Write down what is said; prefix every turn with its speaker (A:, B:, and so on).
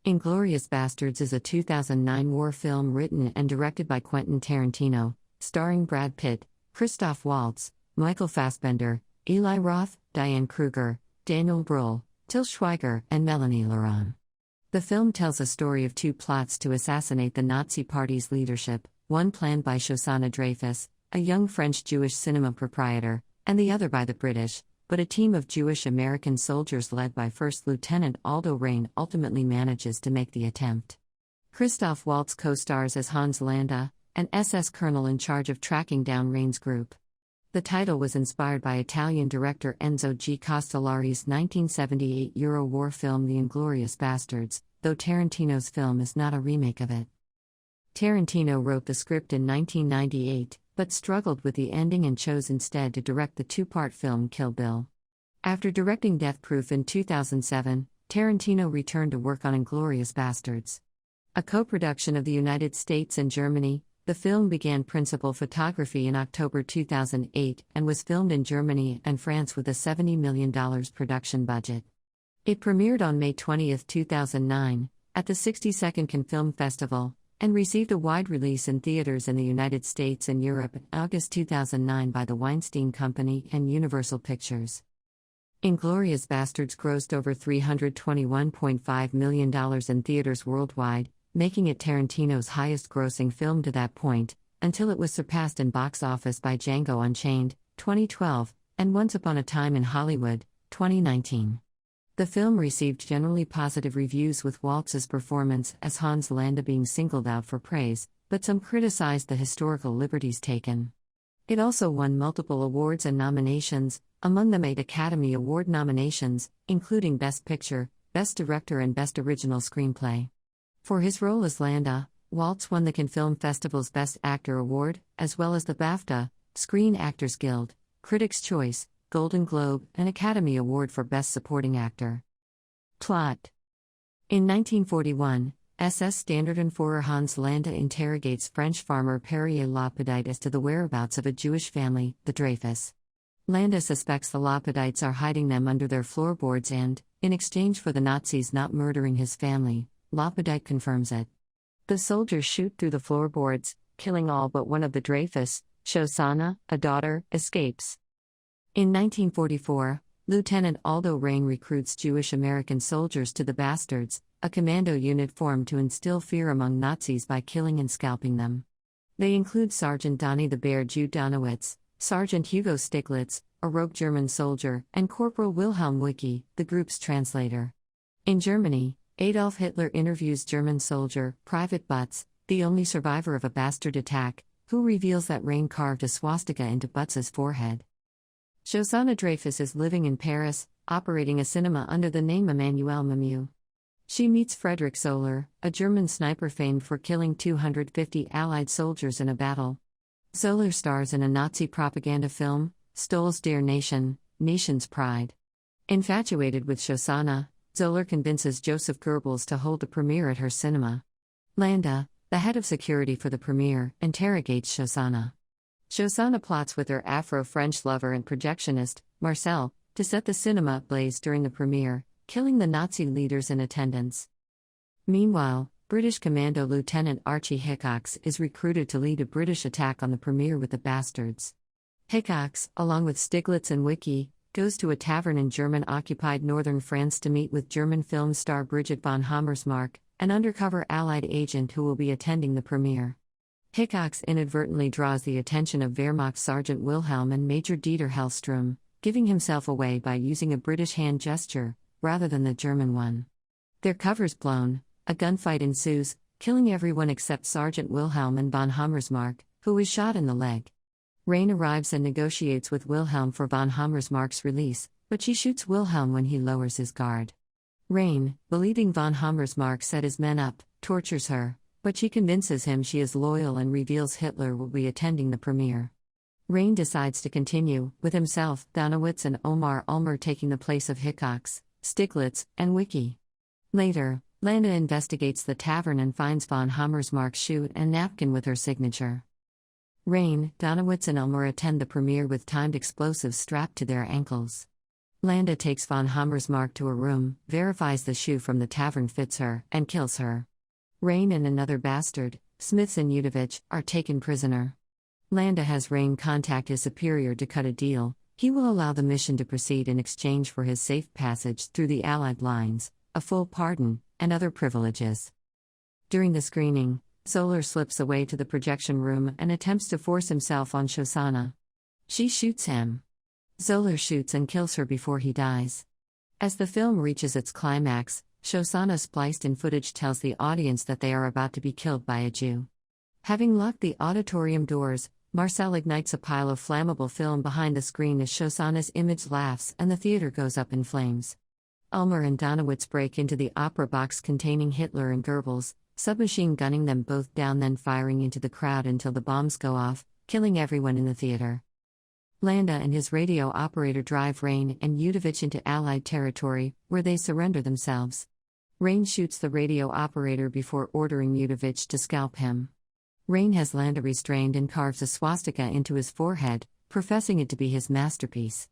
A: Inglourious Basterds is a 2009 war film written and directed by Quentin Tarantino, starring Brad Pitt, Christoph Waltz, Michael Fassbender, Eli Roth, Diane Kruger, Daniel Brühl, Schweiger, and Mélanie Laurent. The film tells a story of two plots to assassinate the Nazi Party's leadership, one planned by Shosanna Dreyfus, a young French-Jewish cinema proprietor, and the other by the British, but a team of Jewish-American soldiers led by First Lieutenant Aldo Raine ultimately manages to make the attempt. Christoph Waltz co-stars as Hans Landa, an SS colonel in charge of tracking down Raine's group. The title was inspired by Italian director Enzo G. Castellari's 1978 Euro war film The Inglourious Basterds, though Tarantino's film is not a remake of it. Tarantino wrote the script in 1998, but struggled with the ending and chose instead to direct the two-part film Kill Bill. After directing Death Proof in 2007, Tarantino returned to work on Inglourious Basterds. A co-production of the United States and Germany, the film began principal photography in October 2008 and was filmed in Germany and France with a $70 million production budget. It premiered on May 20, 2009, at the 62nd Cannes Film Festival, and received a wide release in theaters in the United States and Europe in August 2009 by the Weinstein Company and Universal Pictures. Inglourious Basterds grossed over $321.5 million in theaters worldwide, making it Tarantino's highest-grossing film to that point, until it was surpassed in box office by Django Unchained, 2012, and Once Upon a Time in Hollywood, 2019. The film received generally positive reviews, with Waltz's performance as Hans Landa being singled out for praise, but some criticized the historical liberties taken. It also won multiple awards and nominations, among them 8 Academy Award nominations, including Best Picture, Best Director and Best Original Screenplay. For his role as Landa, Waltz won the Cannes Film Festival's Best Actor Award, as well as the BAFTA, Screen Actors Guild, Critics' Choice, Golden Globe, and Academy Award for Best Supporting Actor. Plot. In 1941, SS Standartenführer Hans Landa interrogates French farmer Pierre Lapidite as to the whereabouts of a Jewish family, the Dreyfus. Landa suspects the Lapidites are hiding them under their floorboards and, in exchange for the Nazis not murdering his family, Lapidite confirms it. The soldiers shoot through the floorboards, killing all but one of the Dreyfus. Shosanna, a daughter, escapes. In 1944, Lieutenant Aldo Raine recruits Jewish-American soldiers to the Bastards, a commando unit formed to instill fear among Nazis by killing and scalping them. They include Sergeant Donny the Bear Jew Donowitz, Sergeant Hugo Stiglitz, a rogue German soldier, and Corporal Wilhelm Wicki, the group's translator. In Germany, Adolf Hitler interviews German soldier, Private Butz, the only survivor of a bastard attack, who reveals that Raine carved a swastika into Butz's forehead. Shosanna Dreyfus is living in Paris, operating a cinema under the name Emmanuelle Mamieux. She meets Frederick Zoller, a German sniper famed for killing 250 Allied soldiers in a battle. Zoller stars in a Nazi propaganda film, Stolz der Nation, Nation's Pride. Infatuated with Shosanna, Zoller convinces Joseph Goebbels to hold the premiere at her cinema. Landa, the head of security for the premiere, interrogates Shosanna. Shosanna plots with her Afro-French lover and projectionist, Marcel, to set the cinema ablaze during the premiere, killing the Nazi leaders in attendance. Meanwhile, British Commando Lieutenant Archie Hickox is recruited to lead a British attack on the premiere with the Bastards. Hickox, along with Stiglitz and Wicki, goes to a tavern in German-occupied northern France to meet with German film star Brigitte von Hammersmark, an undercover Allied agent who will be attending the premiere. Hickox inadvertently draws the attention of Wehrmacht Sergeant Wilhelm and Major Dieter Hellstrom, giving himself away by using a British hand gesture, rather than the German one. Their cover's blown, a gunfight ensues, killing everyone except Sergeant Wilhelm and von Hammersmark, who is shot in the leg. Raine arrives and negotiates with Wilhelm for von Hammersmark's release, but she shoots Wilhelm when he lowers his guard. Raine, believing von Hammersmark set his men up, tortures her, but she convinces him she is loyal and reveals Hitler will be attending the premiere. Raine decides to continue, with himself, Donowitz and Omar Ulmer taking the place of Hickox, Stiglitz, and Wicki. Later, Landa investigates the tavern and finds von Hammersmark's shoe and napkin with her signature. Raine, Donowitz and Ulmer attend the premiere with timed explosives strapped to their ankles. Landa takes von Hammer's mark to a room, verifies the shoe from the tavern fits her, and kills her. Raine and another bastard, Smiths and Udovich, are taken prisoner. Landa has Raine contact his superior to cut a deal. He will allow the mission to proceed in exchange for his safe passage through the Allied lines, a full pardon, and other privileges. During the screening, Zoller slips away to the projection room and attempts to force himself on Shosanna. She shoots him. Zoller shoots and kills her before he dies. As the film reaches its climax, Shosanna spliced-in footage tells the audience that they are about to be killed by a Jew. Having locked the auditorium doors, Marcel ignites a pile of flammable film behind the screen as Shosanna's image laughs and the theater goes up in flames. Ulmer and Donowitz break into the opera box containing Hitler and Goebbels, submachine gunning them both down, then firing into the crowd until the bombs go off, killing everyone in the theater. Landa and his radio operator drive Raine and Udovich into Allied territory, where they surrender themselves. Raine shoots the radio operator before ordering Udovich to scalp him. Raine has Landa restrained and carves a swastika into his forehead, professing it to be his masterpiece.